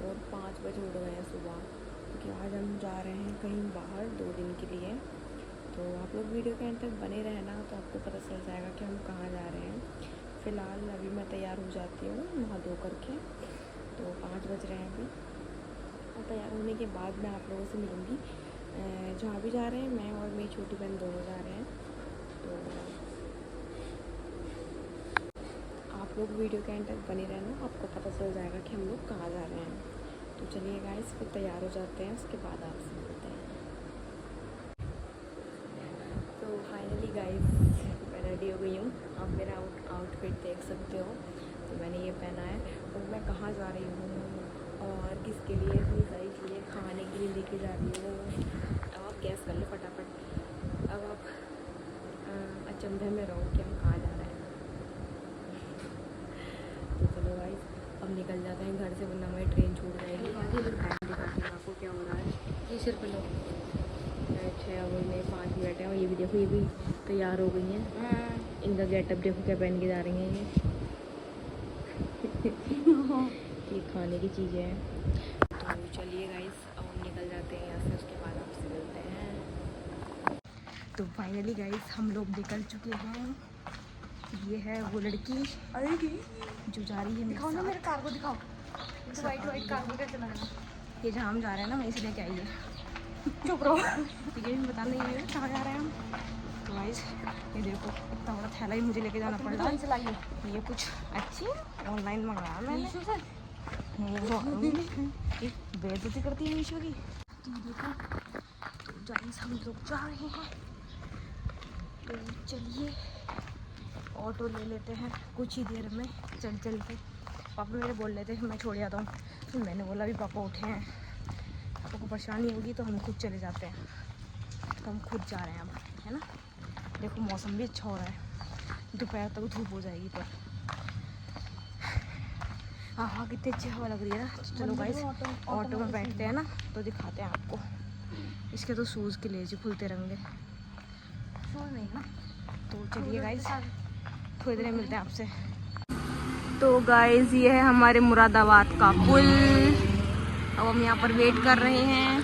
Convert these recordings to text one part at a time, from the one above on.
और 5 बजे उठ गए हैं सुबह, क्योंकि आज हम जा रहे हैं कहीं बाहर 2 दिन के लिए। तो आप लोग वीडियो के अंत तक बने रहना, तो आपको पता चल जाएगा कि हम कहाँ जा रहे हैं। फ़िलहाल अभी मैं तैयार हो जाती हूँ नहा धो करके। तो 5 बज रहे हैं अभी, और तैयार होने के बाद मैं आप लोगों से मिलूँगी। जहाँ भी जा रहे हैं, मैं और मेरी छोटी बहन दोनों जा रहे हैं। तो आप लोग वीडियो के एंड तक बने रहना, आपको पता चल जाएगा कि हम लोग कहाँ जा रहे हैं। तो चलिए गाइस, फिर तैयार हो जाते हैं, उसके बाद आपसे मिलते हैं। तो फाइनली गाइस, मैं रेडी हो गई हूँ। आप मेरा आउटफिट देख सकते हो। तो मैंने ये पहना है, और मैं कहाँ जा रही हूँ और किसके लिए इतनी सारी चीज़ें खाने के लिए लेके जा रही हूँ, अब आप गैस कर लो फटाफट। अब आप अचंभे में रहो कि हम कहाँ जा रहे हैं। तो चलो गाइस, अब निकल जाते हैं घर से, वरना हमारी ट्रेन छूट जाएगी। टाइम दिखाती हूँ आपको क्या हो रहा है। ये सिर्फ लो 6 बजने 5 मिनट है, और ये भी देखो, ये भी तैयार हो गई हैं। इनका गेटअप देखो क्या पहन के जा रही हैं ये खाने की चीज़ें हैं। तो चलिए गाइस, अब हम निकल जाते हैं यहाँ से, उसके बाद आपसे मिलते हैं। तो फाइनली गाइस, हम लोग निकल चुके हैं। ये है वो लड़की जो जा रही है। दिखाओ ना मेरे कार को, दिखाओ वाइट कार को कैसे लगा। ये जहाँ हम जा रहे हैं ना, वहीं से लेके आई है। चुप रहो, ठीक है, बता नहीं है कहाँ जा रहे हैं हम। तो गाइस, ये देखो, इतना बड़ा थैला ही मुझे लेके जाना पड़ रहा है। ये कुछ अच्छी ऑनलाइन मंगाया मैंने। बेइज्जती करती है मीशो की। तो ये देखो, तो गाइस हम लोग जा रहे हैं। तो चलिए ऑटो ले लेते हैं कुछ ही देर में, चल चल के। पापा मेरे बोल रहे थे मैं छोड़ जाता हूँ, तो मैंने बोला भी पापा उठे हैं, पापा को परेशानी होगी तो हम खुद चले जाते हैं। तो हम खुद जा रहे हैं अब, है ना। देखो मौसम भी अच्छा हो रहा है, दोपहर तक धूप हो जाएगी पर हाँ कितनी अच्छी हवा लग रही है ना। चलो गाइस, ऑटो में बैठते हैं ना, तो दिखाते हैं आपको। इसके तो शूज़ के लेजी खुलते रहेंगे, शूज नहीं ना। तो चलिए गाइस, थोड़ी देर में मिलते हैं आपसे। तो गाइस, ये है हमारे मुरादाबाद का पुल। अब हम यहाँ पर वेट कर रहे हैं।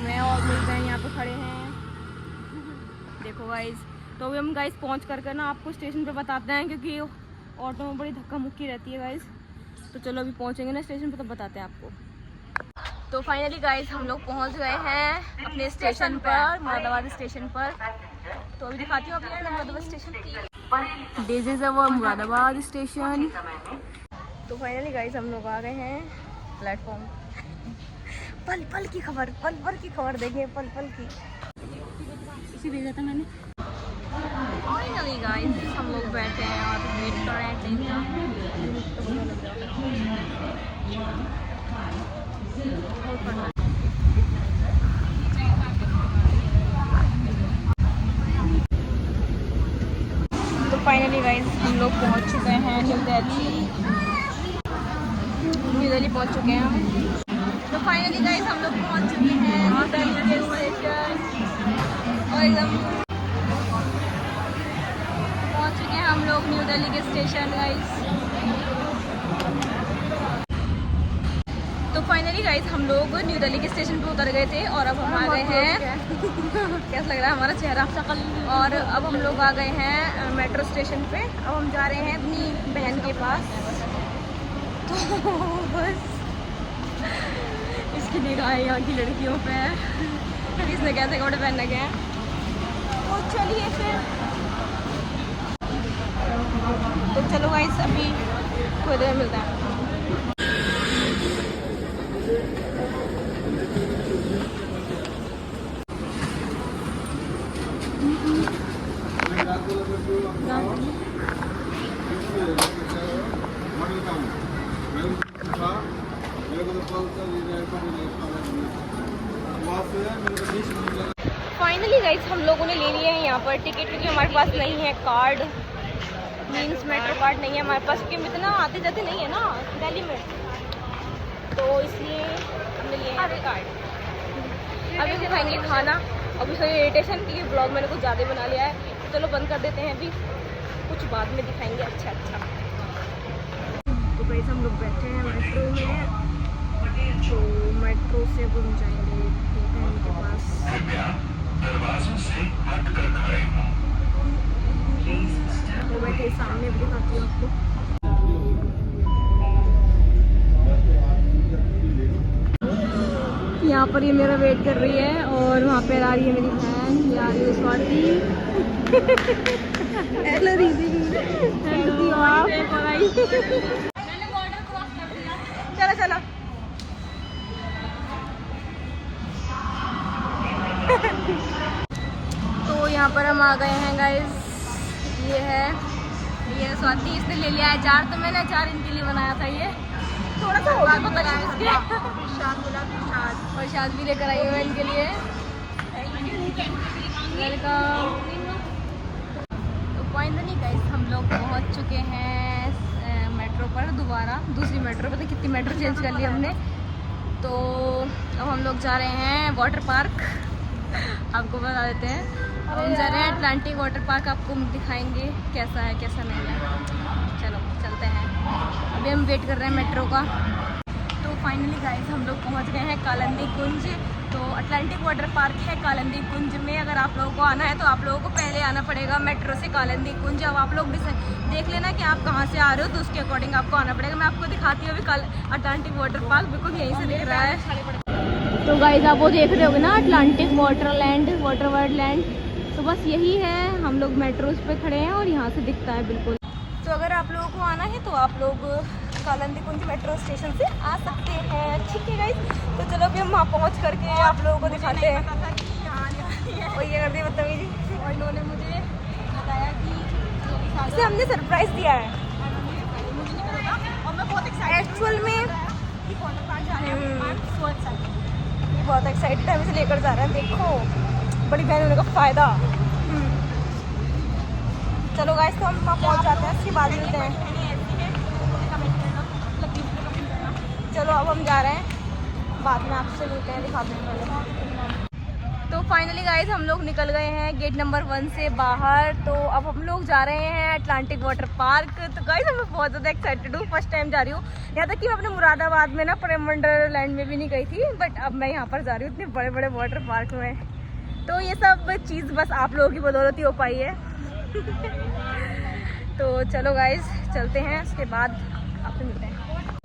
मैं और मेरी बहन यहाँ पे खड़े हैं। देखो गाइस, तो अभी हम गाइस पहुँच कर ना आपको स्टेशन पे बताते हैं, क्योंकि ऑटो में बड़ी धक्का मुक्की रहती है गाइस। तो चलो अभी पहुँचेंगे ना स्टेशन पे, तब बताते हैं आपको। तो फाइनली गाइस, हम लोग पहुँच गए हैं अपने स्टेशन पर, मुरादाबाद स्टेशन पर। तो अभी दिखाती हूँ आपको Moradabad station. This is our Moradabad station. तो फाइनली गाइस, हम लोग आ गए हैं प्लेटफॉर्म। पल पल की खबर, पल पल की खबर देंगे, पल पल की। इसे भेजा था मैंने। फाइनली गाइस, हम लोग बैठे हैं और वेट कर रहे हैं ट्रेन का। तो फाइनली गाइस, हम लोग पहुंच चुके हैं न्यू दिल्ली पहुंच चुके हैं हम। तो फाइनली गाइस, हम लोग पहुंच चुके हैं न्यू दिल्ली के स्टेशन, और एकदम पहुंच चुके हैं हम लोग न्यू दिल्ली के स्टेशन गाइस। तो फाइनली गाइस, हम लोग न्यू दिल्ली के स्टेशन पे उतर गए थे, और अब हम आ गए हैं कैसा लग रहा है हमारा चेहरा। और अब हम लोग आ गए हैं मेट्रो स्टेशन पे। अब हम जा रहे हैं अपनी बहन के पास। तो बस इसकी निगाह है यहाँ की लड़कियों पे, इसने कैसे कपड़े पहन लगे हैं। तो चलिए फिर, तो चलो गाइस, अभी थोड़ी देर मिलता है। फाइनली गाइस, हम लोगों ने ले लिया है यहाँ पर टिकट, क्योंकि हमारे पास नहीं है कार्ड, मीन्स मेट्रो कार्ड नहीं है हमारे पास, क्योंकि इतना आते जाते नहीं है ना दिल्ली में, तो इसलिए हमने लिए हैं कार्ड। अभी हम खाएंगे खाना, अभी थोड़ी इरिटेशन की ब्लॉग मैंने कुछ ज़्यादा बना लिया है, तो चलो बंद कर देते हैं, अभी कुछ बाद में दिखाएंगे। अच्छा। तो तो गाइस हम लोग बैठे हैं मेट्रो में, तो मेट्रो से अब हम जाएंगे बहन के पास। वो बैठे सामने, भी दिखाती हूँ आपको। यहाँ पर ये मेरा वेट कर रही है और वहाँ पे आ रही है मेरी बहन, ये आ रही है स्वाति। हेलो दीदी, कैसी हो आप? चलो चलो। तो यहाँ पर हम आ गए हैं गाइस, ये है स्वाति, इसने ले लिया है अचार, तो मैंने अचार इनके लिए बनाया था। ये थोड़ा सा होगा पता नहीं इसके। प्रसाद भी लेकर आई हूँ इनके लिए। वेलकम। तो फाइनली गाइस हम लोग पहुँच चुके हैं मेट्रो पर, दोबारा दूसरी मेट्रो। पता कितनी मेट्रो चेंज कर ली हमने। तो अब हम लोग जा रहे हैं वाटर पार्क, आपको बता देते हैं। हम जा रहे हैं अटलांटिक वाटर पार्क, आपको दिखाएंगे कैसा है कैसा नहीं है। चलो चलते हैं, अभी हम वेट कर रहे हैं मेट्रो का। तो फाइनली गाइस हम लोग पहुंच गए हैं कालिंदी कुंज। तो अटलांटिक वाटर पार्क है कालिंदी कुंज में। अगर आप लोगों को आना है तो आप लोगों को पहले आना पड़ेगा मेट्रो से कालिंदी कुंज। अब आप लोग देख लेना कि आप कहाँ से आ रहे हो, तो उसके अकॉर्डिंग आपको आना पड़ेगा। मैं आपको दिखाती हूँ अभी अटलांटिक वाटर पार्क, बिल्कुल यहीं से दिख रहा है। तो गाइस आप वो देख रहे होगे ना, अटलांटिक वाटर वर्ल्ड लैंड, तो बस यही है। हम लोग मेट्रोज पे खड़े हैं और यहाँ से दिखता है बिल्कुल। तो अगर आप लोगों को आना है तो आप लोग कालिंदी कुंज मेट्रो स्टेशन से आ सकते हैं, ठीक है गाइस। तो चलो अभी हम वहाँ पहुँच करके आप लोगों को दिखाते हैं। और ये कर दी बदतमीजी, और इन्होंने मुझे बताया कि इसे हमने सरप्राइज दिया है। और मैं बहुत एक्चुअल में बहुत एक्साइटेड है, इसे लेकर जा रहे हैं। देखो बड़ी बहन होने का फ़ायदा। चलो गाइस तो हम वहाँ पहुँच जाते हैं, इसके बाद मिलते हैं। चलो अब हम जा रहे हैं, बाद में आपसे मिलते हैं, दिखाते हैं पहले। तो फाइनली गाइस हम लोग निकल गए हैं गेट नंबर 1 से बाहर। तो अब हम लोग जा रहे हैं अटलांटिक वाटर पार्क। तो गाइस मैं बहुत ज़्यादा एक्साइटेड हूँ, फर्स्ट टाइम जा रही हूँ। यहाँ तक कि मैं अपने मुरादाबाद में ना वंडरलैंड में भी नहीं गई थी, बट अब मैं यहाँ पर जा रही हूँ इतने बड़े बड़े वाटर पार्क में। तो ये सब चीज़ बस आप लोगों की बदौलत ही हो पाई है। तो चलो गाइस चलते हैं, उसके बाद आपसे मिलते हैं।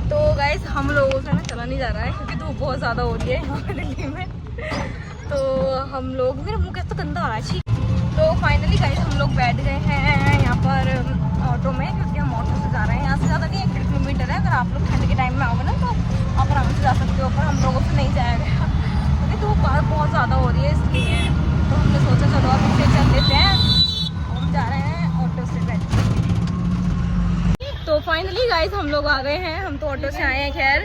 तो गाइस हम लोगों से ना चला नहीं जा रहा है क्योंकि धूप बहुत ज़्यादा हो रही है यहाँ दिल्ली में। तो हम लोग, मेरा मुँह कैसा गंदा आ रहा है छी। तो फाइनली गाइस हम लोग बैठ गए हैं यहाँ पर ऑटो में, क्योंकि हम ऑटो से जा रहे हैं। यहाँ से ज़्यादा नहीं, 1 किलोमीटर है। अगर आप लोग ठंड के टाइम में आओगे ना तो आप आराम से जा सकते हो, पर हम लोगों से नहीं जाएगा क्योंकि धूप बहुत ज़्यादा हो रही है, इसलिए तो हमने सोचा चलो अब इससे चल लेते हैं। हम जा रहे हैं ऑटो से बैठ के। तो फाइनली गाइस हम लोग आ गए हैं, हम तो ऑटो से आए हैं। खैर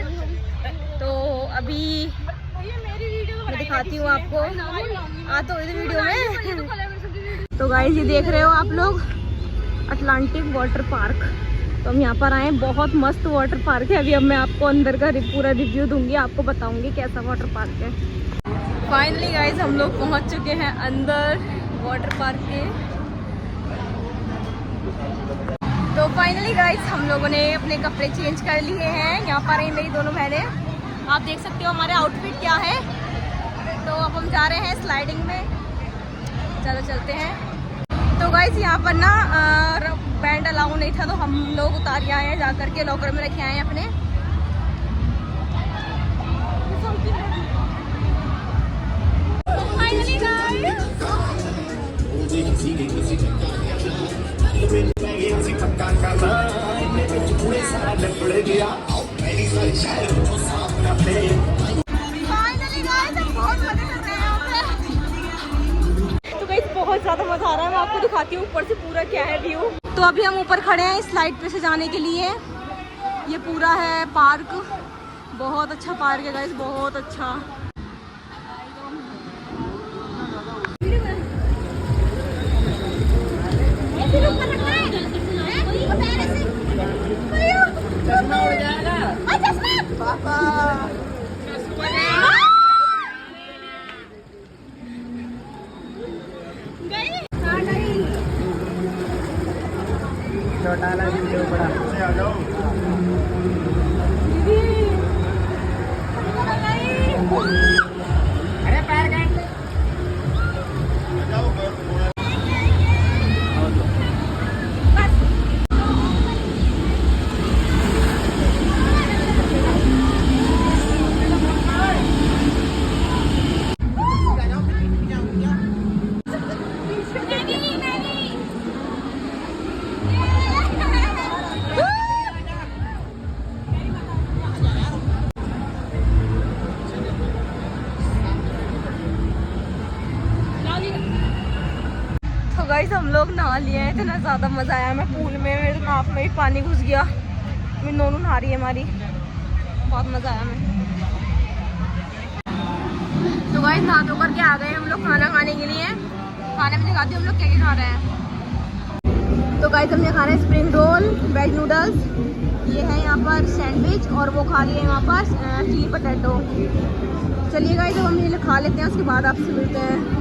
तो अभी मैं दिखाती हूँ आपको, तो इस वीडियो में। तो गाइस ये देख रहे हो आप लोग अटलांटिक वाटर पार्क। तो हम यहाँ पर आए हैं, बहुत मस्त वाटर पार्क है। अभी अब मैं आपको अंदर का पूरा रिव्यू दूंगी, आपको बताऊंगी कैसा वाटर पार्क है। फाइनली गाइस हम लोग पहुँच चुके हैं अंदर वाटर पार्क के। तो फाइनली गाइस हम लोगों ने अपने कपड़े चेंज कर लिए हैं। यहाँ पर हैं मेरी दोनों बहनें, आप देख सकते हो हमारे आउटफिट क्या है। तो अब हम जा रहे हैं स्लाइडिंग में, चलो चलते हैं। तो गाइस यहाँ पर ना बैंड अलाउ नहीं था, तो हम लोग उतार के आए हैं, जा करके लॉकर में रखे आए हैं अपने। तो फाइनली गाइस बहुत ज़्यादा मज़ा आ रहा है। मैं आपको दिखाती हूँ ऊपर से पूरा क्या है व्यू। तो अभी हम ऊपर खड़े हैं इस स्लाइड पे से जाने के लिए। ये पूरा है पार्क, बहुत अच्छा पार्क है गाइस, बहुत अच्छा। छोटा वाला वीडियो बड़ा आ जाओ। गाइस हम लोग नहा लिए हैं, इतना ज़्यादा मज़ा आया मैं पूल में, मेरे नाक में भी पानी घुस गया। मेरी नोनू नहा रही है हमारी, बहुत मज़ा आया हमें। तो गाइस नहा धो करके आ गए हम लोग खाना खाने के लिए। खाने में दिखाती हूँ हम लोग क्या क्या खा रहे हैं। तो गाइस हमने खाना है स्प्रिंग रोल, वेज नूडल्स, ये है यहाँ पर सैंडविच, और वो खा लिए यहाँ पर चिली पटेटो। चलिए गाइस अब हम ये खा लेते हैं, उसके बाद आपसे मिलते हैं।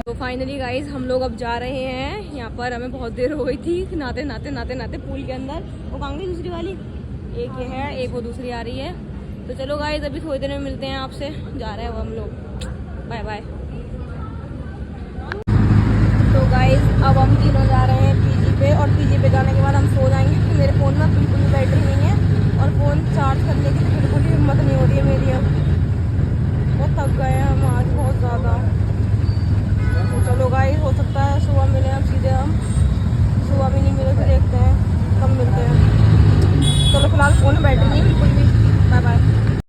तो फाइनली गाइस हम लोग अब जा रहे हैं। यहाँ पर हमें बहुत देर हो गई थी नहाते नहाते नहाते नहाते पूल के अंदर। वो कहाँ गई दूसरी वाली? एक ये है, एक वो दूसरी आ रही है। तो चलो गाइस अभी थोड़ी देर में मिलते हैं आपसे। जा रहे हैं वो हम लोग, बाय बाय। तो गाइस अब हम तीनों जा रहे हैं पीजी पे, और पीजी पे जाने के बाद हम सो जाएंगे क्योंकि मेरे फ़ोन में बिल्कुल भी बैटरी नहीं है, और फ़ोन चार्ज करने की बिल्कुल भी हिम्मत नहीं हो रही है मेरी। अब बहुत थक गए हैं हम आज बहुत ज़्यादा। तो चलो गाइस हो सकता है सुबह मिले, हम सीधे हम सुबह भी नहीं मिले तो देखते हैं कब मिलते हैं। चलो फिलहाल फ़ोन में बैटरी नहीं बिल्कुल भी। Bye bye.